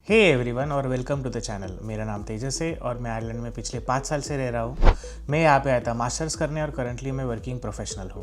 Hey everyone और welcome to the channel. मेरा नाम तेजस है और मैं आयरलैंड में पिछले 5 साल से रह रहा हूँ। मैं यहाँ पे आया था मास्टर्स करने और करंटली मैं वर्किंग प्रोफेशनल हूँ।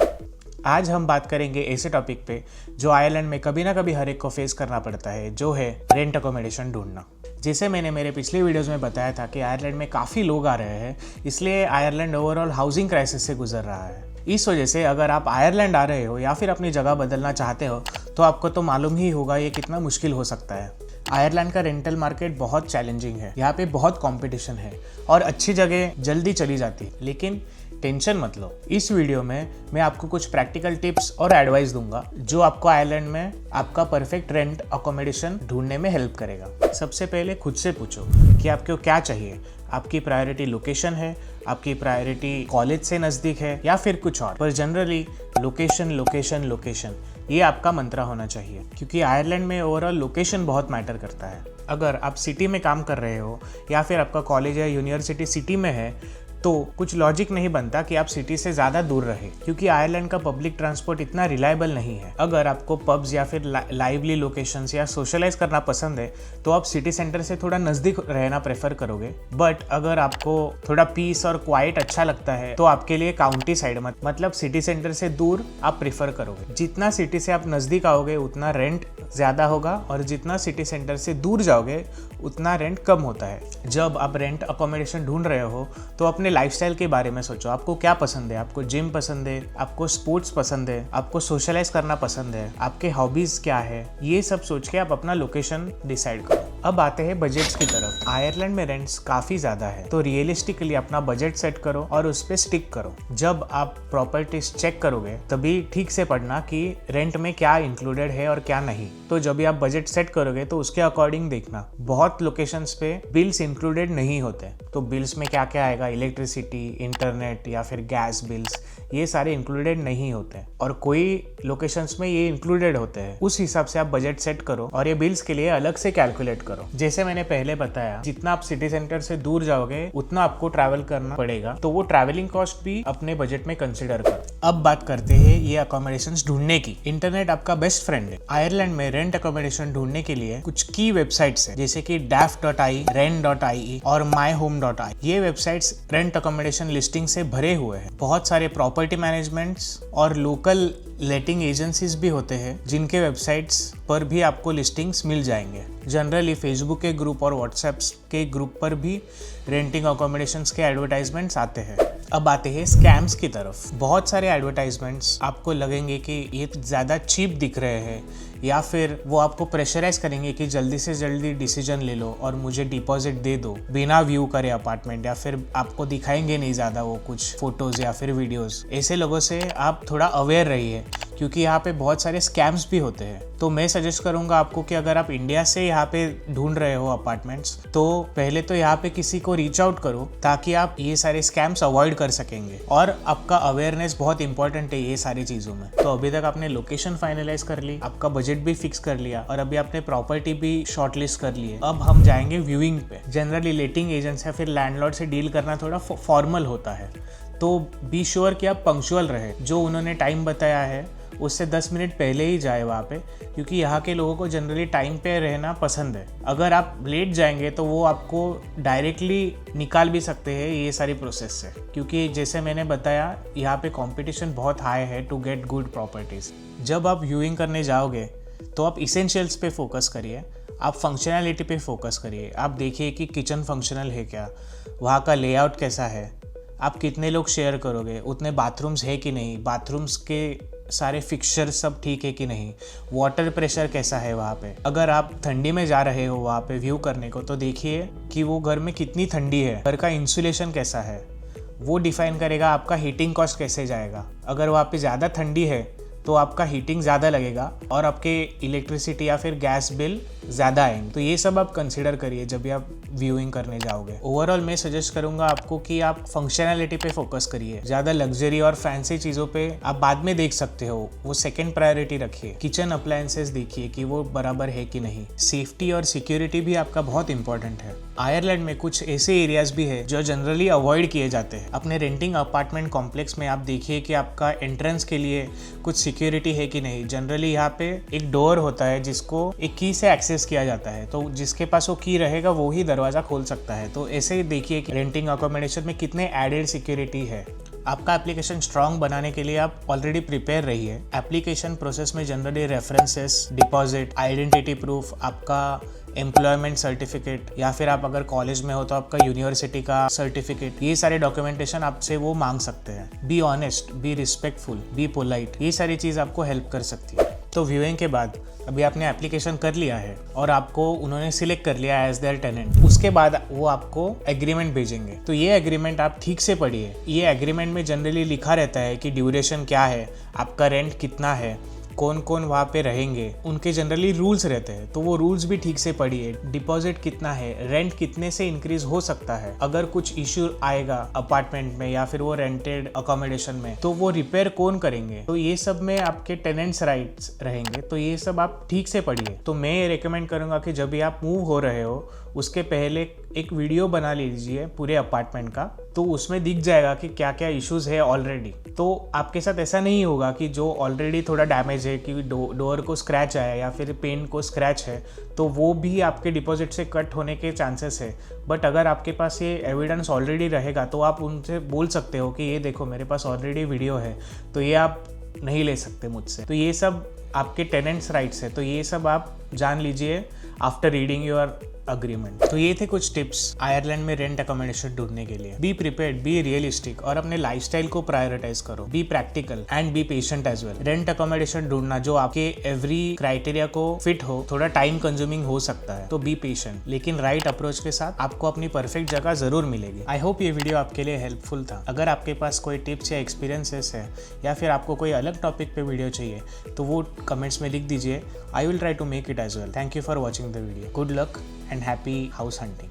आज हम बात करेंगे ऐसे टॉपिक पे जो आयरलैंड में कभी ना कभी हर एक को फेस करना पड़ता है, जो है रेंट अकोमोडेशन ढूंढना। जैसे मैंने मेरे पिछले वीडियोज़ में बताया था कि आयरलैंड में काफ़ी लोग आ रहे हैं, इसलिए आयरलैंड ओवरऑल हाउसिंग क्राइसिस से गुजर रहा है। इस वजह से अगर आप आयरलैंड आ रहे हो या फिर अपनी जगह बदलना चाहते हो तो आपको तो मालूम ही होगा ये कितना मुश्किल हो सकता है। आयरलैंड का रेंटल मार्केट बहुत चैलेंजिंग है, यहाँ पे बहुत कंपटीशन है और अच्छी जगह जल्दी चली जाती है। लेकिन टेंशन मत लो, इस वीडियो में मैं आपको कुछ प्रैक्टिकल टिप्स और एडवाइस दूंगा जो आपको आयरलैंड में आपका परफेक्ट रेंट अकोमोडेशन ढूंढने में हेल्प करेगा। सबसे पहले खुद से पूछो कि आपको क्या चाहिए। आपकी प्रायोरिटी लोकेशन है, आपकी प्रायोरिटी कॉलेज से नज़दीक है या फिर कुछ और। पर जनरली लोकेशन लोकेशन लोकेशन ये आपका मंत्रा होना चाहिए, क्योंकि आयरलैंड में ओवरऑल लोकेशन बहुत मैटर करता है। अगर आप सिटी में काम कर रहे हो या फिर आपका कॉलेज या यूनिवर्सिटी सिटी में है तो कुछ लॉजिक नहीं बनता कि आप सिटी से ज़्यादा दूर रहे, क्योंकि आयरलैंड का पब्लिक ट्रांसपोर्ट इतना रिलायबल नहीं है। अगर आपको पब्स या फिर लाइवली लोकेशंस या सोशलाइज करना पसंद है तो आप सिटी सेंटर से थोड़ा नज़दीक रहना प्रेफर करोगे। बट अगर आपको थोड़ा पीस और क्वाइट अच्छा लगता है तो आपके लिए काउंटी साइड मतलब सिटी सेंटर से दूर आप प्रेफर करोगे। जितना सिटी से आप नज़दीक आओगे उतना रेंट ज़्यादा होगा और जितना सिटी सेंटर से दूर जाओगे उतना रेंट कम होता है। जब आप रेंट अकोमोडेशन ढूंढ रहे हो तो अपने लाइफस्टाइल के बारे में सोचो। आपको क्या पसंद है? आपको जिम पसंद है, आपको स्पोर्ट्स पसंद है, आपको सोशलाइज करना पसंद है, आपके हॉबीज क्या है, ये सब सोच के आप अपना लोकेशन डिसाइड करो। अब आते हैं बजट्स की तरफ। आयरलैंड में रेंट्स काफी ज्यादा है, तो रियलिस्टिकली अपना बजट सेट करो और उस पर स्टिक करो। जब आप प्रॉपर्टीज चेक करोगे तभी ठीक से पढ़ना कि रेंट में क्या इंक्लूडेड है और क्या नहीं। तो जब भी आप बजट सेट करोगे तो उसके अकॉर्डिंग देखना। बहुत लोकेशंस पे बिल्स इंक्लूडेड नहीं होते, तो बिल्स में क्या क्या आएगा, इलेक्ट्रिसिटी, इंटरनेट या फिर गैस बिल्स, ये सारे इंक्लूडेड नहीं होते और कोई लोकेशंस में ये इंक्लूडेड होते हैं। उस हिसाब से आप बजट सेट करो और ये बिल्स के लिए अलग से कैलकुलेट करो। जैसे मैंने पहले बताया, जितना आप सिटी सेंटर से दूर जाओगे उतना आपको ट्रैवल करना पड़ेगा, तो वो ट्रैवलिंग कॉस्ट भी अपने बजट में कंसिडर करो। अब बात करते हैं ये अकोमोडेशंस ढूंढने की। इंटरनेट आपका बेस्ट फ्रेंड है। आयरलैंड में रेंट अकोमोडेशन ढूंढने के लिए कुछ की वेबसाइट्स है, जैसे कि daft.ai, rent.ie और myhome.ai। ये वेबसाइट्स रेंट अकोमोडेशन लिस्टिंग से भरे हुए हैं। बहुत सारे प्रॉपर्टी मैनेजमेंट्स और लोकल लेटिंग एजेंसीज भी होते हैं जिनके वेबसाइट्स पर भी आपको लिस्टिंग्स मिल जाएंगे। जनरली फेसबुक के ग्रुप और व्हाट्सएप के ग्रुप पर भी रेंटिंग अकोमोडेशंस के एडवर्टाइजमेंट्स आते हैं। अब आते हैं स्कैम्स की तरफ। बहुत सारे एडवर्टाइजमेंट्स आपको लगेंगे कि ये ज़्यादा चीप दिख रहे हैं या फिर वो आपको प्रेशराइज करेंगे कि जल्दी से जल्दी डिसीजन ले लो और मुझे डिपॉजिट दे दो बिना व्यू करे अपार्टमेंट, या फिर आपको दिखाएंगे नहीं ज़्यादा वो कुछ फोटोज़ या फिर वीडियोज़। ऐसे लोगों से आप थोड़ा अवेयर रहिए, क्योंकि यहाँ पे बहुत सारे स्कैम्स भी होते हैं। तो मैं सजेस्ट करूँगा आपको कि अगर आप इंडिया से यहाँ पे ढूंढ रहे हो अपार्टमेंट्स, तो पहले तो यहाँ पे किसी को रीच आउट करो ताकि आप ये सारे स्कैम्स अवॉइड कर सकेंगे। और आपका अवेयरनेस बहुत इंपॉर्टेंट है ये सारी चीज़ों में। तो अभी तक आपने लोकेशन फाइनलाइज कर ली, आपका बजट भी फिक्स कर लिया और अभी आपने प्रॉपर्टी भी शॉर्टलिस्ट कर ली है। अब हम जाएंगे व्यूइंग पे। जनरली लेटिंग एजेंट्स या फिर लैंडलॉर्ड से डील करना थोड़ा फॉर्मल होता है, तो बी श्योर कि आप पंक्चुअल रहे। जो उन्होंने टाइम बताया है उससे 10 मिनट पहले ही जाए वहाँ पे, क्योंकि यहाँ के लोगों को जनरली टाइम पे रहना पसंद है। अगर आप लेट जाएंगे तो वो आपको डायरेक्टली निकाल भी सकते हैं ये सारी प्रोसेस से, क्योंकि जैसे मैंने बताया यहाँ पे कंपटीशन बहुत हाई है टू गेट गुड प्रॉपर्टीज़। जब आप व्यूइंग करने जाओगे तो आप इसेंशियल्स पे फोकस करिए, आप फंक्शनैलिटी पे फोकस करिए। आप देखिए कि किचन फंक्शनल है क्या, वहाँ का लेआउट कैसा है, आप कितने लोग शेयर करोगे, उतने बाथरूम्स है कि नहीं, बाथरूम्स के सारे फिक्सचर सब ठीक है कि नहीं, वाटर प्रेशर कैसा है वहाँ पे। अगर आप ठंडी में जा रहे हो वहाँ पे व्यू करने को तो देखिए कि वो घर में कितनी ठंडी है, घर का इंसुलेशन कैसा है, वो डिफाइन करेगा आपका हीटिंग कॉस्ट कैसे जाएगा। अगर वहाँ पे ज़्यादा ठंडी है तो आपका हीटिंग ज़्यादा लगेगा और आपके इलेक्ट्रिसिटी या फिर गैस बिल ज़्यादा आएंगे। तो ये सब आप कंसिडर करिए जब भी आप व्यूइंग करने जाओगे। ओवरऑल मैं सजेस्ट करूंगा आपको कि आप फंक्शनैलिटी पे फोकस करिए। ज़्यादा लग्जरी और फैंसी चीज़ों पे आप बाद में देख सकते हो, वो सेकंड प्रायोरिटी रखिए। किचन अप्लायंसेस देखिए कि वो बराबर है कि नहीं। सेफ्टी और सिक्योरिटी भी आपका बहुत इंपॉर्टेंट है। आयरलैंड में कुछ ऐसे एरियाज भी है जो जनरली अवॉइड किए जाते हैं। अपने रेंटिंग अपार्टमेंट कॉम्प्लेक्स में आप देखिए कि आपका एंट्रेंस के लिए कुछ सिक्योरिटी है कि नहीं। जनरली यहाँ पे एक डोर होता है जिसको एक की से एक्सेस किया जाता है, तो जिसके पास वो की रहेगा वो ही दरवाजा खोल सकता है। तो ऐसे ही देखिए कि रेंटिंग अकोमोडेशन में कितने एडेड सिक्योरिटी है। आपका एप्लीकेशन स्ट्रांग बनाने के लिए आप ऑलरेडी प्रिपेयर रहिए। एप्लीकेशन प्रोसेस में generally references, deposit, identity proof, आपका एम्प्लॉयमेंट सर्टिफिकेट, या फिर आप अगर कॉलेज में हो तो आपका यूनिवर्सिटी का सर्टिफिकेट, ये सारे डॉक्यूमेंटेशन आपसे वो मांग सकते हैं। Be honest, be respectful, be polite, ये सारी चीज़ आपको हेल्प कर सकती है। तो व्यूइंग के बाद अभी आपने एप्लीकेशन कर लिया है और आपको उन्होंने सिलेक्ट कर लिया एज देयर टेनेंट, उसके बाद वो आपको एग्रीमेंट भेजेंगे। तो ये एग्रीमेंट आप ठीक से पढ़िए। ये एग्रीमेंट में जनरली लिखा रहता है कि ड्यूरेशन क्या है, आपका रेंट कितना है, कौन कौन वहाँ पे रहेंगे, उनके जनरली रूल्स रहते हैं, तो वो रूल्स भी ठीक से पढ़िए। डिपॉजिट कितना है, रेंट कितने से इंक्रीज हो सकता है, अगर कुछ इश्यू आएगा अपार्टमेंट में या फिर वो रेंटेड अकोमोडेशन में, तो वो रिपेयर कौन करेंगे, तो ये सब में आपके टेनेंट्स राइट्स रहेंगे। तो ये सब आप ठीक से पढ़िए। तो मैं ये रिकमेंड करूँगा कि जब भी आप मूव हो रहे हो उसके पहले एक वीडियो बना लीजिए पूरे अपार्टमेंट का, तो उसमें दिख जाएगा कि क्या क्या इश्यूज है ऑलरेडी। तो आपके साथ ऐसा नहीं होगा कि जो ऑलरेडी थोड़ा डैमेज है, कि डोर को स्क्रैच आया या फिर पेंट को स्क्रैच है, तो वो भी आपके डिपॉजिट से कट होने के चांसेस है। बट अगर आपके पास ये एविडेंस ऑलरेडी रहेगा तो आप उनसे बोल सकते हो कि ये देखो मेरे पास ऑलरेडी वीडियो है, तो ये आप नहीं ले सकते मुझसे। तो ये सब आपके टेनेंट्स राइट्स है, तो ये सब आप जान लीजिए आफ्टर रीडिंग योर अग्रीमेंट। तो ये थे कुछ टिप्स आयरलैंड में रेंट अकोमोडेशन ढूंढने के लिए। बी प्रिपेयर्ड, बी रियलिस्टिक और अपने लाइफस्टाइल को प्रायोरिटाइज करो। Be practical and be patient as well. Rent accommodation ढूंढना जो आपके एवरी क्राइटेरिया को फिट हो थोड़ा टाइम कंज्यूमिंग हो सकता है, तो बी पेशेंट, लेकिन राइट अप्रोच के साथ आपको अपनी परफेक्ट जगह जरूर मिलेगी। आई होप ये वीडियो आपके लिए हेल्पफुल था। अगर आपके पास कोई टिप्स या एक्सपीरियंसेस है या फिर आपको कोई अलग टॉपिक पे वीडियो चाहिए तो वो कमेंट्स में लिख दीजिए। I will try to make it as well. Thank you for watching the video. Good luck and happy house hunting.